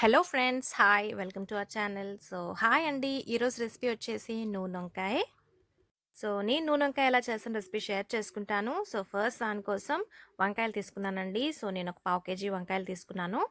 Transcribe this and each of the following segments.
Hello friends, hi, welcome to our channel. So hi అండి, ఈరోజు recipe వచ్చేసి నూనె వంకాయ. సో నేను నూనె వంకాయ ఎలా చేసిన రెసిపీ షేర్ చేసుకుంటాను. సో ఫస్ట్ దానికోసం వంకాయలు తీసుకున్నానండి. సో నేను ఒక పావు కేజీ వంకాయలు తీసుకున్నాను.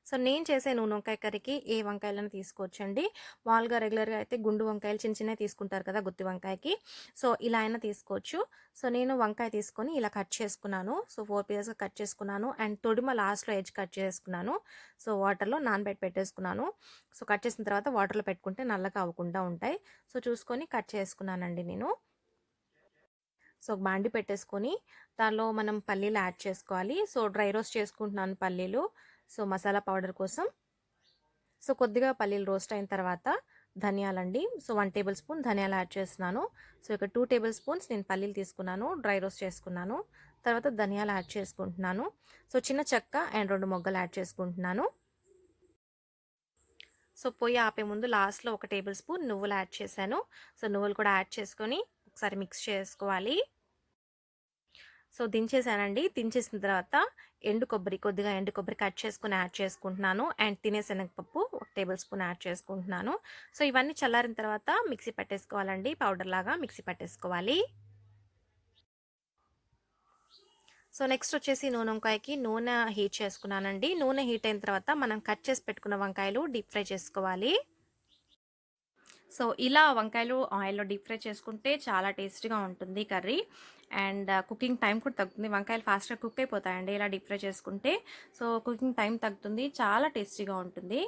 సో నేను చేసే నూనె వంకాయ కర్రీకి ఏ వంకాయలను తీసుకోవచ్చండి. మామూలుగా రెగ్యులర్గా అయితే గుండు వంకాయలు చిన్న చిన్నవి తీసుకుంటారు కదా గుత్తి వంకాయకి. సో ఇలా అయినా తీసుకోవచ్చు. సో నేను వంకాయ తీసుకొని ఇలా కట్ చేసుకున్నాను. సో 4 పీసెస్గా కట్ చేసుకున్నాను. అండ్ తొడిమ లాస్ట్లో ఎడ్జ్ కట్ చేసుకున్నాను. సో వాటర్లో పెట్టేసుకున్నాను. సో కట్ చేసిన తర్వాత వాటర్లో పెట్టుకుంటే నల్లగా అవ్వకుండా ఉంటాయి. సో చూసుకొని కట్ చేసుకున్నానండి నేను. సో బాండి పెట్టేసుకొని దానిలో మనం పల్లీలు యాడ్ చేసుకోవాలి. సో డ్రై రోస్ట్ చేసుకుంటున్నాను పల్లీలు. సో మసాలా పౌడర్ కోసం. సో కొద్దిగా పల్లీలు రోస్ట్ అయిన తర్వాత ధనియాలండి. సో 1 టేబుల్ స్పూన్ ధనియాలు యాడ్ చేస్తున్నాను. సో ఇక్కడ 2 టేబుల్ స్పూన్స్ నేను పల్లీలు తీసుకున్నాను, డ్రై రోస్ట్ చేసుకున్నాను. తర్వాత ధనియాలు యాడ్ చేసుకుంటున్నాను. సో చిన్న చెక్క అండ్ 2 మొగ్గలు యాడ్ చేసుకుంటున్నాను. సో పొయ్యి ఆపే ముందు లాస్ట్లో 1 టేబుల్ స్పూన్ నువ్వులు యాడ్ చేశాను. సో నువ్వులు కూడా యాడ్ చేసుకొని ఒకసారి మిక్స్ చేసుకోవాలి. సో దించేసానండి. దించేసిన తర్వాత కొద్దిగా ఎండు కొబ్బరి కట్ చేసుకుని యాడ్ చేసుకుంటున్నాను. అండ్ తినే శనగపప్పు 1 టేబుల్ స్పూన్ యాడ్ చేసుకుంటున్నాను. సో ఇవన్నీ చల్లారిన తర్వాత మిక్సీ పట్టేసుకోవాలండి. పౌడర్ లాగా మిక్సీ పట్టేసుకోవాలి. సో నెక్స్ట్ వచ్చేసి నూనె వంకాయకి నూనె హీట్ చేసుకున్నానండి. నూనె హీట్ అయిన తర్వాత మనం కట్ చేసి పెట్టుకున్న వంకాయలు డీప్ ఫ్రై చేసుకోవాలి. సో ఇలా వంకాయలు ఆయిల్లో డీప్ ఫ్రై చేసుకుంటే చాలా టేస్టీగా ఉంటుంది కర్రీ. అండ్ కుకింగ్ టైం కూడా తగ్గుతుంది. వంకాయలు ఫాస్ట్గా కుక్ అయిపోతాయండి ఇలా డీప్ ఫ్రై చేసుకుంటే. సో కుకింగ్ టైం తగ్గుతుంది, చాలా టేస్టీగా ఉంటుంది.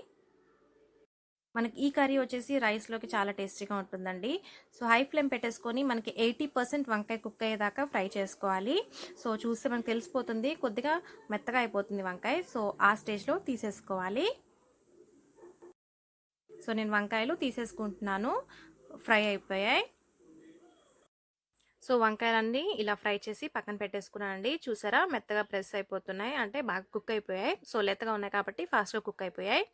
మనకి ఈ కర్రీ వచ్చేసి రైస్లోకి చాలా టేస్టీగా ఉంటుందండి. సో హై ఫ్లేమ్ పెట్టేసుకొని మనకి 80% వంకాయ కుక్ అయ్యేదాకా ఫ్రై చేసుకోవాలి. సో చూస్తే మనకు తెలిసిపోతుంది, కొద్దిగా మెత్తగా అయిపోతుంది వంకాయ. సో ఆ స్టేజ్లో తీసేసుకోవాలి. సో నేను వంకాయలు తీసేసుకుంటున్నాను. ఫ్రై అయిపోయాయి. సో వంకాయలన్నీ ఇలా ఫ్రై చేసి పక్కన పెట్టేసుకున్నానండి. చూసారా, మెత్తగా ప్రెస్ అయిపోతున్నాయి, అంటే బాగా కుక్ అయిపోయాయి. సో లేతగా ఉన్నాయి కాబట్టి ఫాస్ట్గా కుక్ అయిపోయాయి.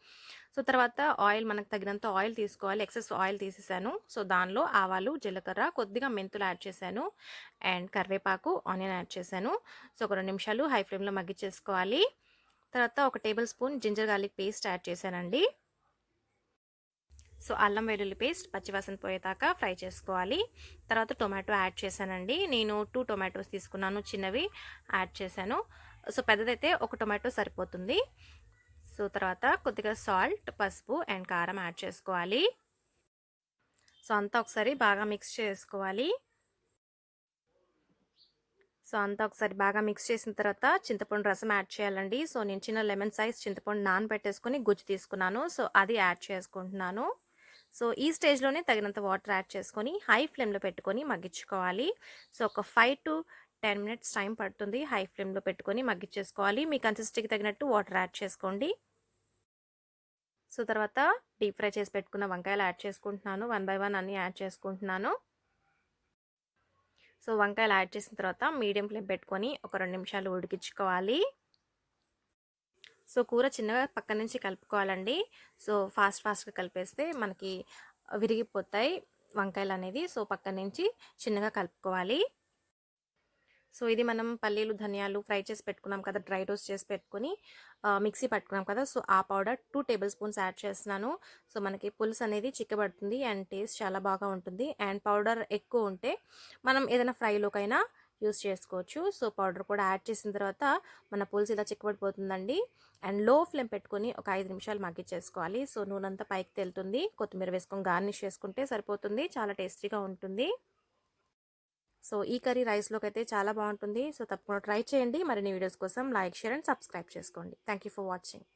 సో తర్వాత ఆయిల్, మనకు తగినంత ఆయిల్ తీసుకోవాలి. ఎక్సెస్ ఆయిల్ తీసేసాను. సో దానిలో ఆవాలు, జీలకర్ర, కొద్దిగా మెంతులు యాడ్ చేశాను. అండ్ కరివేపాకు, ఆనియన్ యాడ్ చేశాను. సో ఒక 2 నిమిషాలు హై ఫ్లేమ్లో మగ్గిచ్చేసుకోవాలి. తర్వాత 1 tablespoon ginger garlic paste add చేశానండి. సో అల్లం వెల్లుల్లి పేస్ట్ పచ్చివాసన పోయేదాకా ఫ్రై చేసుకోవాలి. తర్వాత టొమాటో యాడ్ చేశానండి. నేను 2 టొమాటోస్ తీసుకున్నాను, చిన్నవి యాడ్ చేశాను. సో పెద్దదైతే 1 టొమాటో సరిపోతుంది. సో తర్వాత కొద్దిగా సాల్ట్, పసుపు అండ్ కారం యాడ్ చేసుకోవాలి. సో అంతా ఒకసారి బాగా మిక్స్ చేసుకోవాలి. సో అంతా ఒకసారి బాగా మిక్స్ చేసిన తర్వాత చింతపండు రసం యాడ్ చేయాలండి. సో నేను చిన్న లెమన్ సైజ్ చింతపండు నానబెట్టేసుకొని గుజ్జు తీసుకున్నాను. సో అది యాడ్ చేసుకుంటున్నాను. సో ఈ స్టేజ్లోనే తగినంత వాటర్ యాడ్ చేసుకొని హై ఫ్లేమ్లో పెట్టుకొని మగ్గించుకోవాలి. సో ఒక 5 to 10 మినిట్స్ టైం పడుతుంది హై ఫ్లేమ్లో పెట్టుకొని మగ్గించేసుకోవాలి. మీ కన్సిస్టెన్సీకి తగినట్టు వాటర్ యాడ్ చేసుకోండి. సో తర్వాత డీప్ ఫ్రై చేసి పెట్టుకున్న వంకాయలు యాడ్ చేసుకుంటున్నాను. 1 by 1 అన్నీ యాడ్ చేసుకుంటున్నాను. సో వంకాయలు యాడ్ చేసిన తర్వాత మీడియం ఫ్లేమ్ పెట్టుకొని ఒక 2 నిమిషాలు ఉడికించుకోవాలి. సో కూర చిన్నగా పక్క నుంచి కలుపుకోవాలండి. సో ఫాస్ట్గా కలిపేస్తే మనకి విరిగిపోతాయి వంకాయలు అనేది. సో పక్క నుంచి చిన్నగా కలుపుకోవాలి. సో ఇది మనం పల్లీలు, ధనియాలు ఫ్రై చేసి పెట్టుకున్నాం కదా, డ్రై రోస్ట్ చేసి పెట్టుకొని మిక్సీ పట్టుకున్నాం కదా. సో ఆ పౌడర్ 2 టేబుల్ స్పూన్స్ యాడ్ చేస్తున్నాను. సో మనకి పులుసు అనేది చిక్కబడుతుంది అండ్ టేస్ట్ చాలా బాగా ఉంటుంది. అండ్ పౌడర్ ఎక్కువ ఉంటే మనం ఏదైనా ఫ్రైలోకైనా యూస్ చేసుకోవచ్చు. సో పౌడర్ కూడా యాడ్ చేసిన తర్వాత మన పులుసు ఇలా చిక్కబడిపోతుందండి. అండ్ లో ఫ్లేమ్ పెట్టుకొని ఒక 5 నిమిషాలు మగ్గిచ్చేసుకోవాలి. సో నూనె అంతా పైకి తేలుతుంది. కొత్తిమీర వేసుకొని గార్నిష్ చేసుకుంటే సరిపోతుంది. చాలా టేస్టీగా ఉంటుంది. సో ఈ కర్రీ రైస్లోకి అయితే చాలా బాగుంటుంది. సో తప్పకుండా ట్రై చేయండి. మరిన్ని వీడియోస్ కోసం లైక్, షేర్ అండ్ సబ్స్క్రైబ్ చేసుకోండి. Thank you for watching.